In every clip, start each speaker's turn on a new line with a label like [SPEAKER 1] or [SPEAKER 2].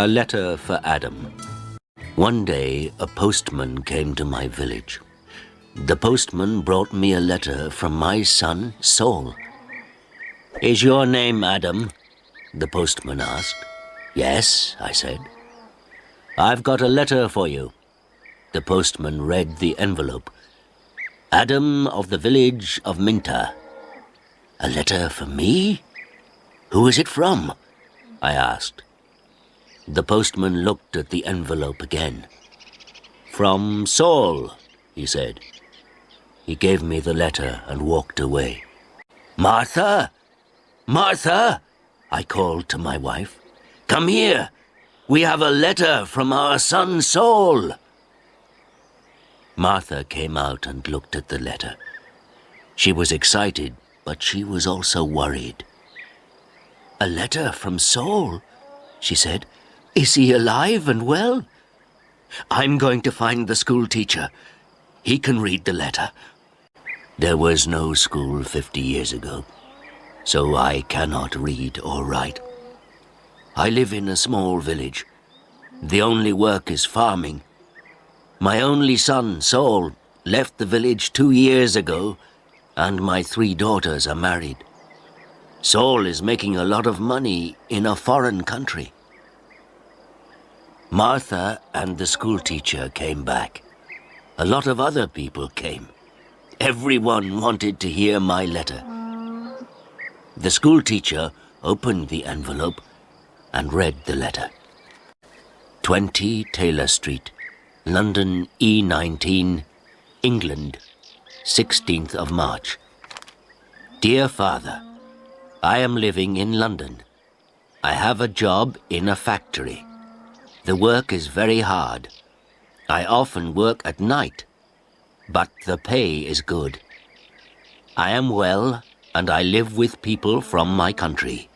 [SPEAKER 1] A letter for Adam. One day, a postman came to my village. The postman brought me a letter from my son, Saul. "Is your name Adam?" the postman asked. "Yes," I said. "I've got a letter for you." The postman read the envelope. "Adam of the village of Minta." "A letter for me? Who is it from?" I asked. The postman looked at the envelope again. "From Saul," he said. He gave me the letter and walked away. "Martha! Martha!" I called to my wife. "Come here! We have a letter from our son Saul." Martha came out and looked at the letter. She was excited, but she was also worried. "A letter from Saul?" she said. "Is he alive and well?" "I'm going to find the school teacher. He can read the letter." There was no school 50 years ago, so I cannot read or write. I live in a small village. The only work is farming. My only son, Saul, left the village 2 years ago, and my 3 daughters are married. Saul is making a lot of money in a foreign country. Martha and the schoolteacher came back. A lot of other people came. Everyone wanted to hear my letter. The schoolteacher opened the envelope and read the letter. 20 Taylor Street, London E19, England, 16th of March. Dear Father, I am living in London. I have a job in a factory. The work is very hard. I often work at night, but the pay is good. I am well, and I live with people from my country.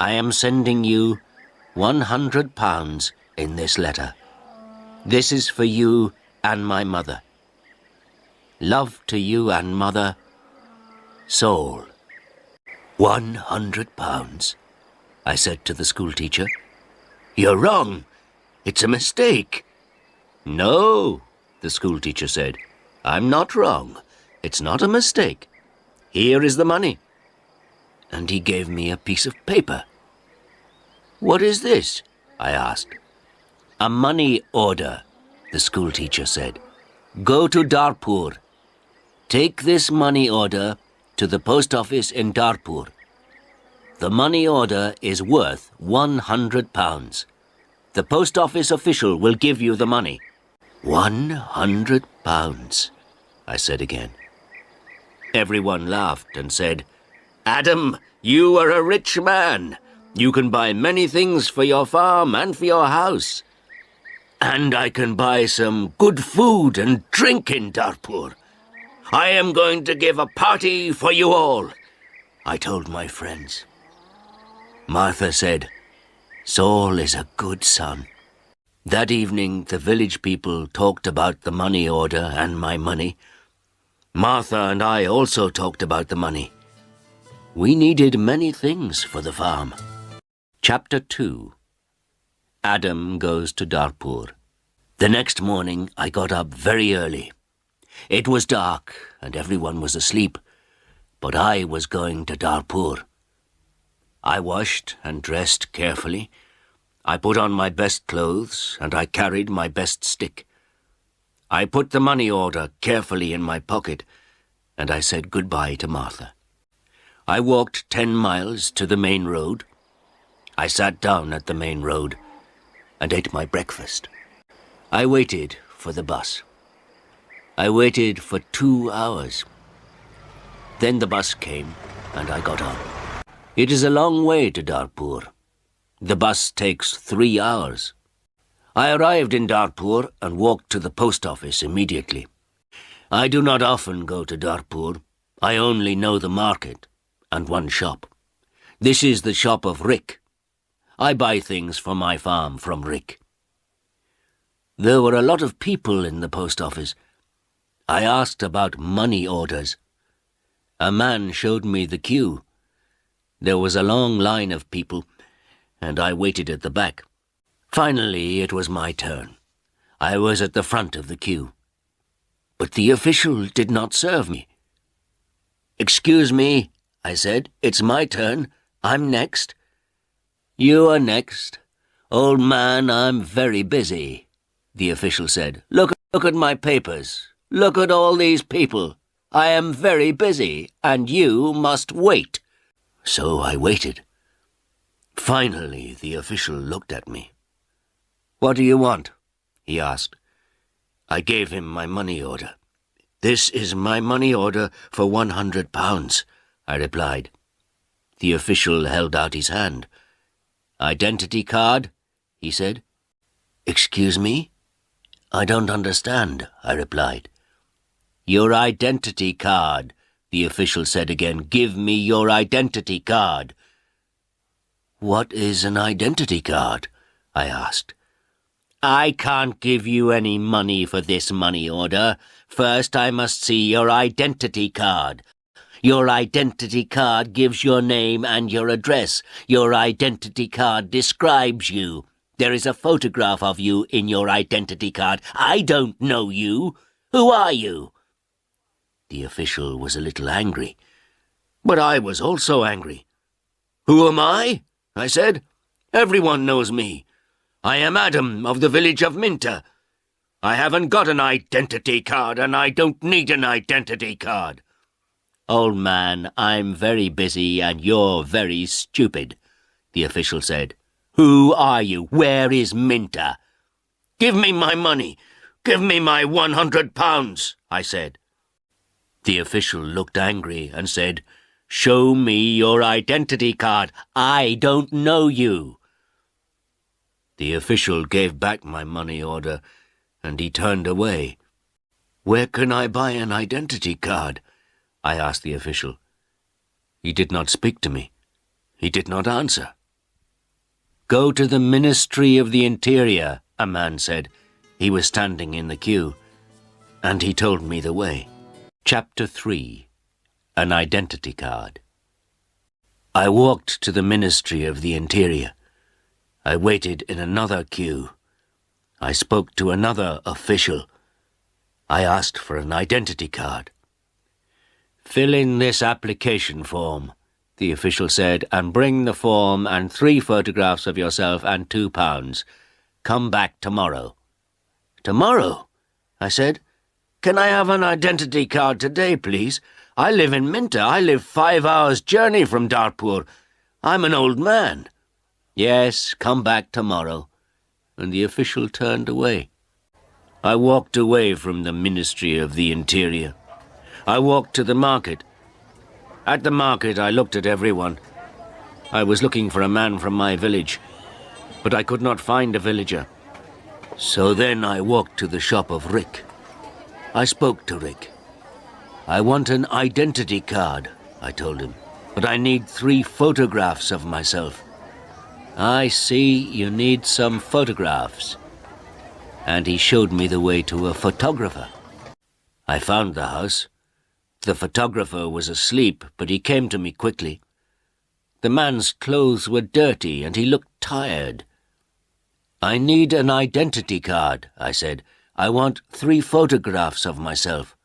[SPEAKER 1] I am sending you £100 in this letter. This is for you and my mother. Love to you and mother, Saul. £100, I said to the schoolteacher. "You're wrong. It's a mistake." "No," the schoolteacher said. "I'm not wrong. It's not a mistake. Here is the money." And he gave me a piece of paper. "What is this?" I asked. "A money order," the schoolteacher said. "Go to Darpour. Take this money order to the post office in Darpour. The money order is worth £100. The post office official will give you the money." £100, I said again. Everyone laughed and said, "Adam, you are a rich man. You can buy many things for your farm and for your house. And I can buy some good food and drink in Darpour. I am going to give a party for you all," I told my friends. Martha said, "Saul is a good son." That evening, the village people talked about the money order and my money. Martha and I also talked about the money. We needed many things for the farm. Chapter 2. Adam goes to Darpour. The next morning, I got up very early. It was dark and everyone was asleep, but I was going to Darpour. I washed and dressed carefully. I put on my best clothes and I carried my best stick. I put the money order carefully in my pocket and I said goodbye to Martha. I walked 10 miles to the main road. I sat down at the main road and ate my breakfast. I waited for the bus. I waited for 2 hours. Then the bus came and I got on. It is a long way to Darpour. The bus takes 3 hours. I arrived in Darpour and walked to the post office immediately. I do not often go to Darpour. I only know the market and one shop. This is the shop of Rick. I buy things for my farm from Rick. There were a lot of people in the post office. I asked about money orders. A man showed me the queue. There was a long line of people, and I waited at the back. Finally, it was my turn. I was at the front of the queue. But the official did not serve me. "Excuse me," I said. "It's my turn. I'm next." "You are next. Old man, I'm very busy," the official said. Look at my papers. Look at all these people. I am very busy, and you must wait." So I waited. Finally, the official looked at me. "What do you want?" he asked. I gave him my money order. "This is my money order for £100, I replied. The official held out his hand. "Identity card?" he said. "Excuse me? I don't understand," I replied. "Your identity card," the official said again. "Give me your identity card." "What is an identity card?" I asked. "I can't give you any money for this money order. First, I must see your identity card. Your identity card gives your name and your address. Your identity card describes you. There is a photograph of you in your identity card. I don't know you. Who are you?" The official was a little angry. But I was also angry. "Who am I?" I said. "Everyone knows me. I am Adam of the village of Minter. I haven't got an identity card, and I don't need an identity card." "Old man, I'm very busy and you're very stupid," the official said. "Who are you? Where is Minter?" "Give me my money. Give me my £100, I said. The official looked angry and said, "Show me your identity card. I don't know you." The official gave back my money order, and he turned away. "Where can I buy an identity card?" I asked the official. He did not speak to me. He did not answer. "Go to the Ministry of the Interior," a man said. He was standing in the queue, and he told me the way. Chapter 3. An Identity Card. I walked to the Ministry of the Interior. I waited in another queue. I spoke to another official. I asked for an identity card. "Fill in this application form," the official said, "and bring the form and 3 photographs of yourself and £2. Come back tomorrow." "Tomorrow?" I said. "Can I have an identity card today, please? I live in Minter. I live 5 hours' journey from Darpour. I'm an old man." "Yes, come back tomorrow." And the official turned away. I walked away from the Ministry of the Interior. I walked to the market. At the market, I looked at everyone. I was looking for a man from my village, but I could not find a villager. So then I walked to the shop of Rick. I spoke to Rick. "I want an identity card," I told him, "but I need 3 photographs of myself." "I see you need some photographs." And he showed me the way to a photographer. I found the house. The photographer was asleep, but he came to me quickly. The man's clothes were dirty, and he looked tired. "I need an identity card," I said. "I want 3 photographs of myself."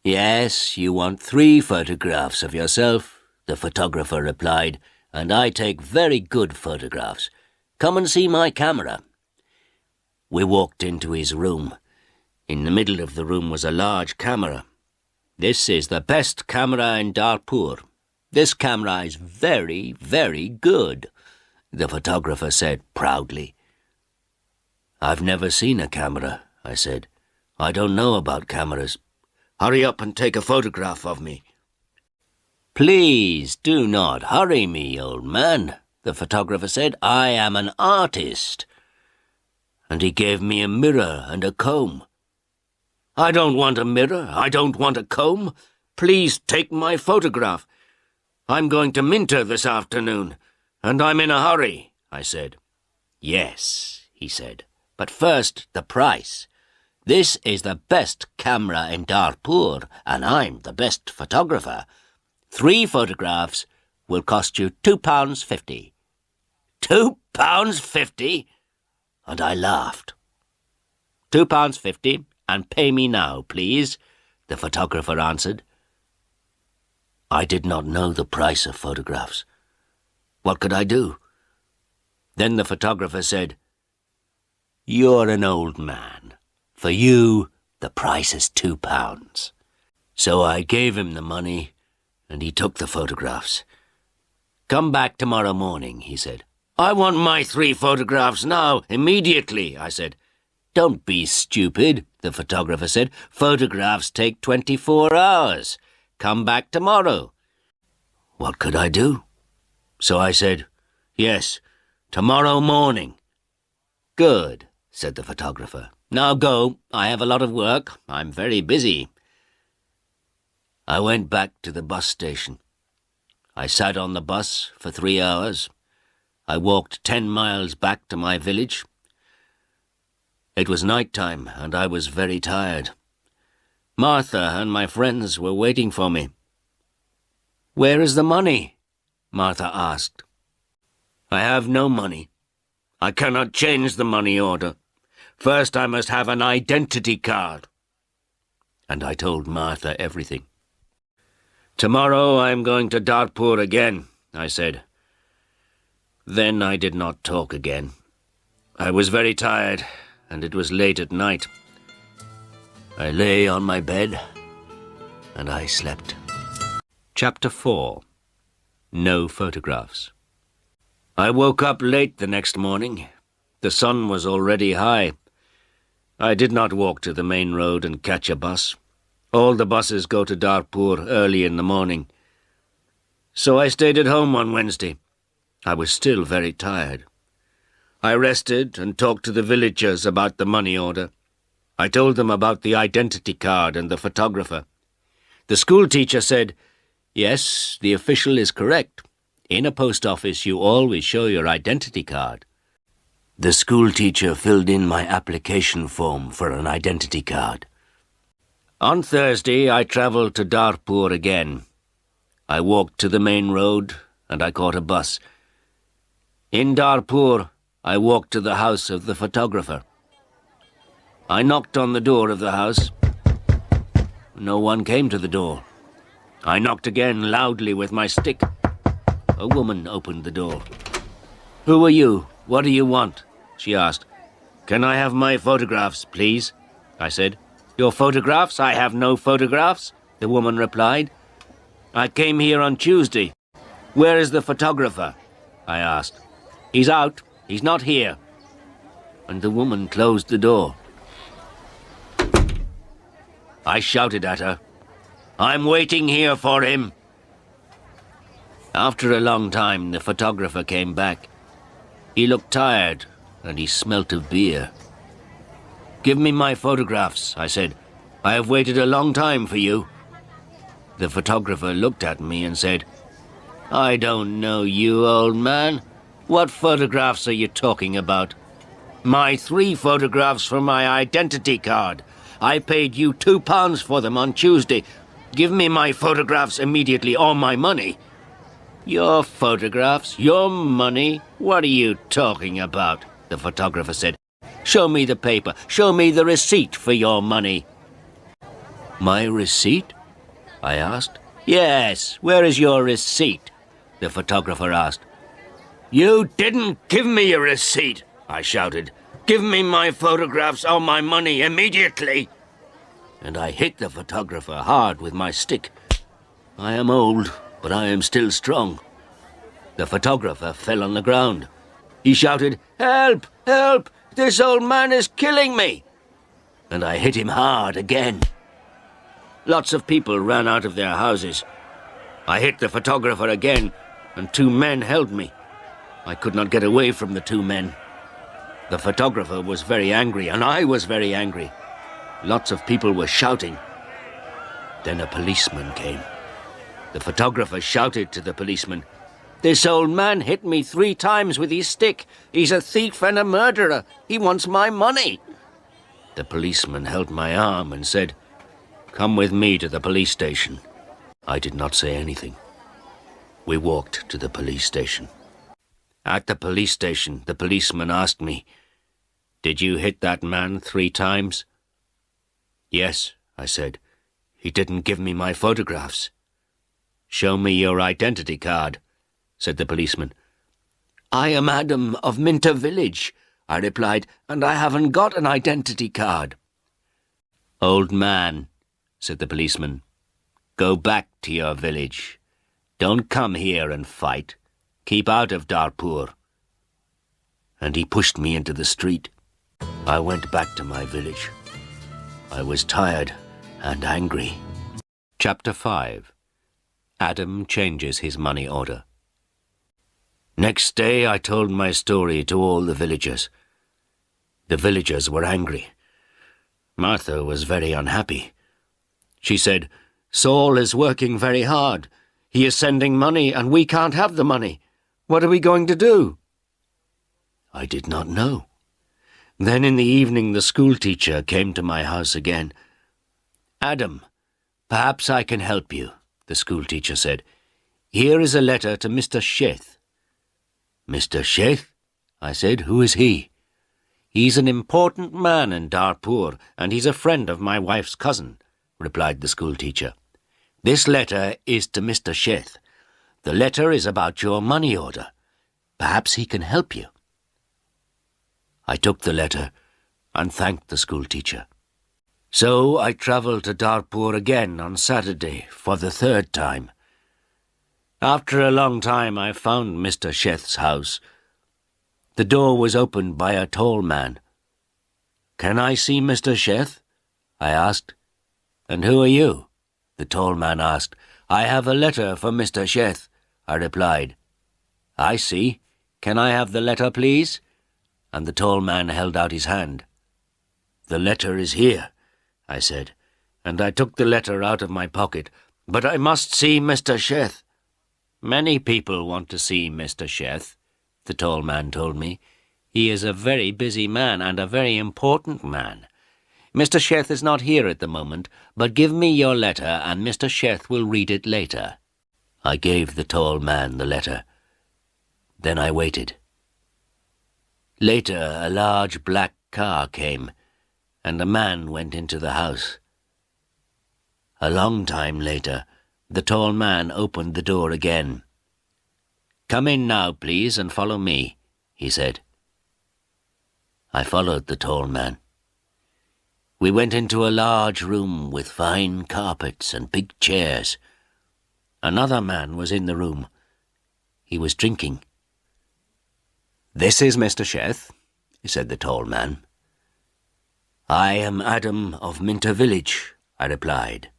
[SPEAKER 1] "Yes, you want 3 photographs of yourself," the photographer replied, "and I take very good photographs. Come and see my camera." We walked into his room. In the middle of the room was a large camera. "This is the best camera in Darpour. This camera is very, very good," the photographer said proudly. "I've never seen a camera," I said. "I don't know about cameras. Hurry up and take a photograph of me." "Please do not hurry me, old man," the photographer said. "I am an artist." And he gave me a mirror and a comb. "I don't want a mirror. I don't want a comb. Please take my photograph. I'm going to Minter this afternoon, and I'm in a hurry," I said. "Yes," he said, "but first the price. This is the best camera in Darpour, and I'm the best photographer. 3 photographs will cost you £2.50. £2.50? and I laughed. £2.50, and pay me now, please, the photographer answered. I did not know the price of photographs. What could I do? Then the photographer said, "You're an old man. For you, the price is £2. So I gave him the money, and he took the photographs. Come back tomorrow morning, he said. I want my 3 photographs now, immediately, I said. Don't be stupid, the photographer said. Photographs take 24 hours. Come back tomorrow. What could I do? So I said, yes, tomorrow morning. Good, said the photographer. Now go, I have a lot of work. I'm very busy. I went back to the bus station. I sat on the bus for 3 hours. I walked 10 miles back to my village. It was night time, and I was very tired. Martha and my friends were waiting for me. Where is the money? Martha asked. I have no money. I cannot change the money order. First I must have an identity card. And I told Martha everything. Tomorrow I am going to Darpour again, I said. Then I did not talk again. I was very tired, and it was late at night. I lay on my bed, and I slept. Chapter 4. No Photographs. I woke up late the next morning. The sun was already high. I did not walk to the main road and catch a bus. All the buses go to Darpour early in the morning. So I stayed at home on Wednesday. I was still very tired. I rested and talked to the villagers about the money order. I told them about the identity card and the photographer. The school teacher said, yes, the official is correct. In a post office you always show your identity card. The school teacher filled in my application form for an identity card. On Thursday I travelled to Darpour again. I walked to the main road and I caught a bus. In Darpour, I walked to the house of the photographer. I knocked on the door of the house. No one came to the door. I knocked again loudly with my stick. A woman opened the door. Who are you? What do you want? She asked. Can I have my photographs, please? I said. Your photographs? I have no photographs, the woman replied. I came here on Tuesday. Where is the photographer? I asked. He's out. He's not here. And the woman closed the door. I shouted at her. I'm waiting here for him. After a long time, the photographer came back. He looked tired, and he smelt of beer. Give me my photographs, I said. I have waited a long time for you. The photographer looked at me and said, I don't know you, old man. What photographs are you talking about? My 3 photographs for my identity card. I paid you £2 for them on Tuesday. Give me my photographs immediately or my money. Your photographs? Your money? What are you talking about? The photographer said. Show me the paper. Show me the receipt for your money. My receipt? I asked. Yes, where is your receipt? The photographer asked. You didn't give me a receipt, I shouted. Give me my photographs or my money immediately. And I hit the photographer hard with my stick. I am old, but I am still strong. The photographer fell on the ground. He shouted, Help! Help! This old man is killing me! And I hit him hard again. Lots of people ran out of their houses. I hit the photographer again, and 2 men held me. I could not get away from the 2 men. The photographer was very angry, and I was very angry. Lots of people were shouting. Then a policeman came. The photographer shouted to the policeman, This old man hit me 3 times with his stick. He's a thief and a murderer. He wants my money. The policeman held my arm and said, Come with me to the police station. I did not say anything. We walked to the police station. At the police station, the policeman asked me, Did you hit that man 3 times? Yes, I said. He didn't give me my photographs. Show me your identity card, said the policeman. I am Adam of Minter Village, I replied, and I haven't got an identity card. Old man, said the policeman, go back to your village. Don't come here and fight. Keep out of Darpour. And he pushed me into the street. I went back to my village. I was tired and angry. Chapter 5. Adam changes his money order. Next day I told my story to all the villagers. The villagers were angry. Martha was very unhappy. She said, Saul is working very hard. He is sending money and we can't have the money. What are we going to do? I did not know. Then in the evening the schoolteacher came to my house again. Adam, perhaps I can help you, the schoolteacher said. Here is a letter to Mr. Sheth. Mr. Sheth? I said. Who is he? He's an important man in Darpour, and he's a friend of my wife's cousin, replied the schoolteacher. This letter is to Mr. Sheth. The letter is about your money order. Perhaps he can help you. I took the letter and thanked the schoolteacher. So I travelled to Darpour again on Saturday for the 3rd time. After a long time I found Mr. Sheth's house. The door was opened by a tall man. Can I see Mr. Sheth? I asked. And who are you? The tall man asked. I have a letter for Mr. Sheth, I replied. I see. Can I have the letter, please? And the tall man held out his hand. The letter is here, I said, and I took the letter out of my pocket. But I must see Mr. Sheth. Many people want to see Mr. Sheth, the tall man told me. He is a very busy man and a very important man. Mr. Sheth is not here at the moment, but give me your letter and Mr. Sheth will read it later. I gave the tall man the letter. Then I waited. Later, a large black car came, and a man went into the house. A long time later, the tall man opened the door again. Come in now, please, and follow me, he said. I followed the tall man. We went into a large room with fine carpets and big chairs. Another man was in the room. He was drinking. This is Mr. Sheth, said the tall man. I am Adam of Minter Village, I replied.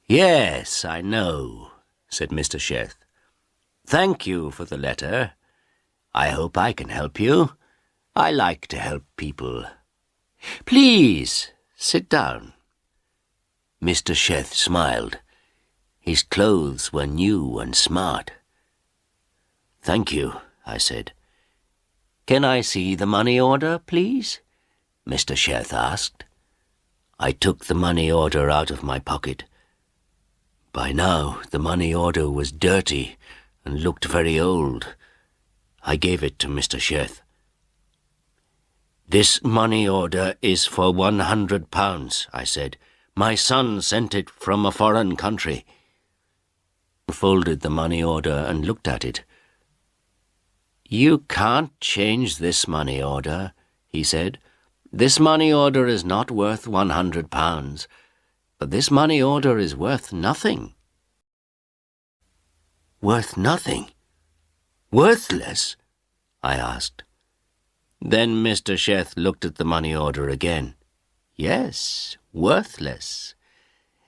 [SPEAKER 1] Yes, I know, said Mr. Sheth. Thank you for the letter. I hope I can help you. I like to help people. Please, sit down. Mr. Sheth smiled. His clothes were new and smart. Thank you, I said. Can I see the money order, please? Mr. Sheth asked. I took the money order out of my pocket. By now, the money order was dirty and looked very old. I gave it to Mr. Sheth. This money order is for £100, I said. My son sent it from a foreign country. He folded the money order and looked at it. You can't change this money order, he said. This money order is not worth £100, but this money order is worth nothing. Worth nothing? Worthless? I asked. Then Mr. Sheth looked at the money order again. Yes, worthless.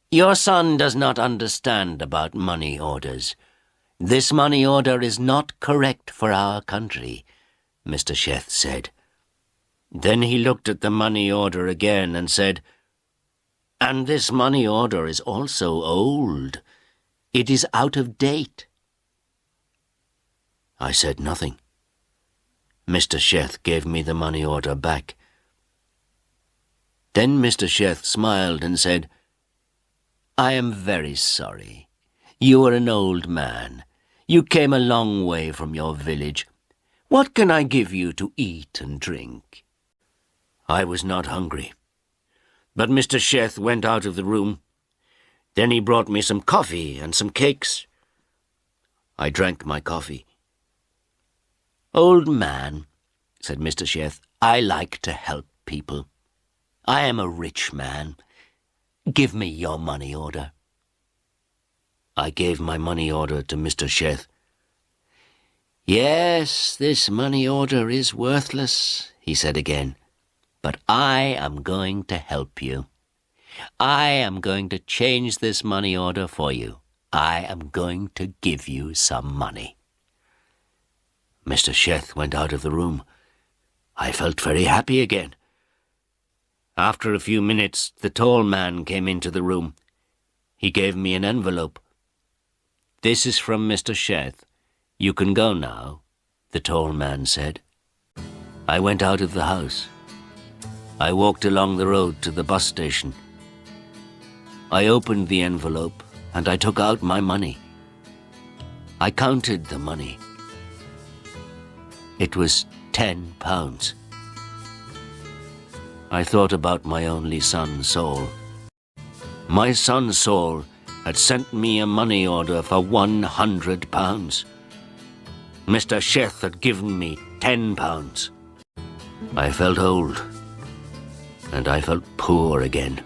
[SPEAKER 1] Your son does not understand about money orders. This money order is not correct for our country, Mr. Sheth said. Then he looked at the money order again and said, And this money order is also old. It is out of date. I said nothing. Mr. Sheth gave me the money order back. Then Mr. Sheth smiled and said, I am very sorry. You are an old man. You came a long way from your village. What can I give you to eat and drink? I was not hungry. But Mr. Sheth went out of the room. Then he brought me some coffee and some cakes. I drank my coffee. "Old man," said Mr. Sheth, "I like to help people. I am a rich man. Give me your money order." I gave my money order to Mr. Sheth. "Yes, this money order is worthless," he said again, "but I am going to help you. I am going to change this money order for you. I am going to give you some money." Mr. Sheth went out of the room. I felt very happy again. After a few minutes, the tall man came into the room. He gave me an envelope. "This is from Mr. Sheth. You can go now," the tall man said. I went out of the house. I walked along the road to the bus station. I opened the envelope and I took out my money. I counted the money. It was £10. I thought about my only son, Saul. My son, Saul, had sent me a money order for £100. Mr. Sheth had given me £10. I felt old, and I felt poor again.